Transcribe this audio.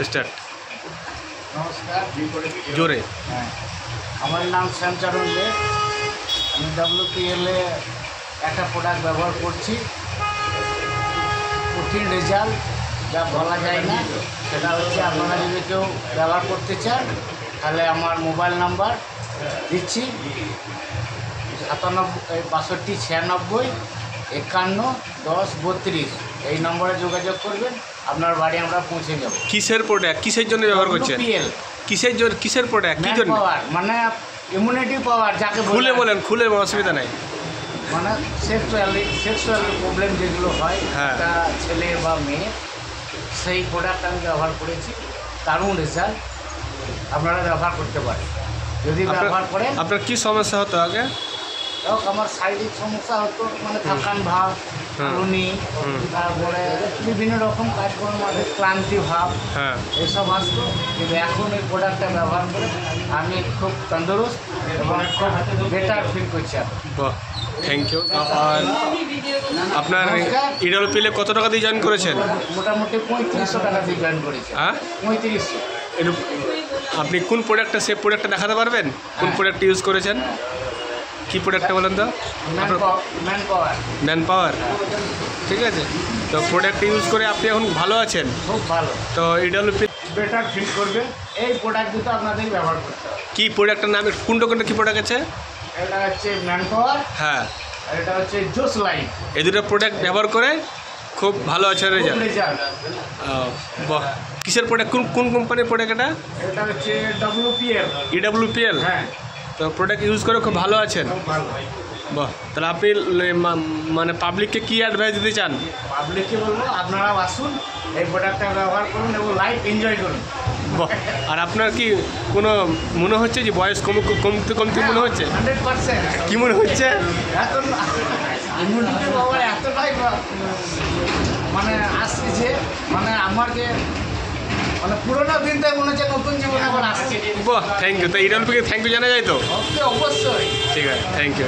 Start. নমস্কার। জোরে। হ্যাঁ, আমার নাম শ্যামচরণ দে। আমি WPL এ একটা প্রোডাক্ট ব্যবহার করছি। কঠিন রেজাল্ট যা বলা যায় না, সেটা হচ্ছে আপনারা যদি কেউ ব্যবহার করতে চান তাহলে আমার মোবাইল নাম্বার দিচ্ছি 57 62 96 51 10 32। এই নম্বরে যোগাযোগ করবেন, আপনার বাড়ি আমরা পৌঁছে যাব। কিসের প্রোডাক্ট, কিসের জন্য ব্যবহার করছেন? WPL কিসের জন্য, কিসের প্রোডাক্ট, কি জন্য? পাওয়ার মানে ইমিউনিটি পাওয়ার যাকে খুলে বলেন, খুলে অসুবিধা নাই। মানে সেক্সুয়াল প্রবলেম যেগুলো হয়, হ্যাঁ। একটা ছেলে বা মেয়ে, সেই প্রোডাক্ট আমি ব্যবহার করেছি। দারুণ রেজাল্ট, আপনারা ব্যবহার করতে পারেন যদি ব্যবহার করেন। আপনার কি সমস্যা হতো আগে? আমার শারীরিক সমস্যা হতো, মানে থাকান ভাব, রুনি, তারপরে বিভিন্ন রকম কাজকর্ম আছে, ক্লান্তি ভাব, হ্যাঁ, এসব আসতো। কিন্তু এখন এই প্রোডাক্টটা ব্যবহার করে আমি খুব তন্দুরুস্ত এবং খুব বেটার ফিল করছি। বাহ, থ্যাংক ইউ। আর আপনার WPL কত টাকা দিয়ে জয়েন করেছেন? মোটামুটি 3500 টাকা দিয়ে জয়েন করেছি। হ্যাঁ, 3500। আপনি কোন প্রোডাক্টটা, সে প্রোডাক্টটা দেখাতে পারবেন? কোন প্রোডাক্ট ইউজ করেছেন? কি প্রোডাক্টটা বলেন তো? Man power. ঠিক আছে, তো প্রোডাক্ট ইউজ করে আপনি এখন ভালো আছেন? খুব ভালো। তো WPL বেটার ফিল করবে। এই প্রোডাক্ট দুটো আপনাদের ব্যবহার করতে হবে। কি প্রোডাক্টের নাম, কোনটা কোনটা কি প্রোডাক্ট আছে? এটা হচ্ছে ম্যান পাওয়ার, হ্যাঁ, আর এটা হচ্ছে জোস লাইন। এই দুটো প্রোডাক্ট ব্যবহার করে খুব ভালো আছে রেজাল্ট। বাহ, কিসের প্রোডাক্ট, কোন কোন কোম্পানির প্রোডাক্ট এটা? এটা হচ্ছে WPL। হ্যাঁ, তো প্রোডাক্ট ইউজ করে খুব ভালো আছেন। খুব ভালো। বাহ, তাহলে আপনি মানে পাবলিককে কি অ্যাডভাইস দিতে চান? পাবলিককে বলবো আপনারা আসুন, এই প্রোডাক্টটা ব্যবহার করুন এবং লাইফ এনজয় করুন। বাহ, আর আপনার কি কোনো মনে হচ্ছে যে বয়স কমতে কমতে মনে হচ্ছে? 100%। কি মনে হচ্ছে? এখন ইমিউনিটি পাওয়ার এতটাই মানে আসছে, মানে আমাকে মানে পুরোনো দিনটাই মনে হচ্ছে নতুন জীবন আবার আসছে। বাহ, থ্যাংক ইউ। তো WPL থ্যাংক ইউ জানা যায় তো? অবশ্যই। ঠিক আছে, থ্যাংক ইউ।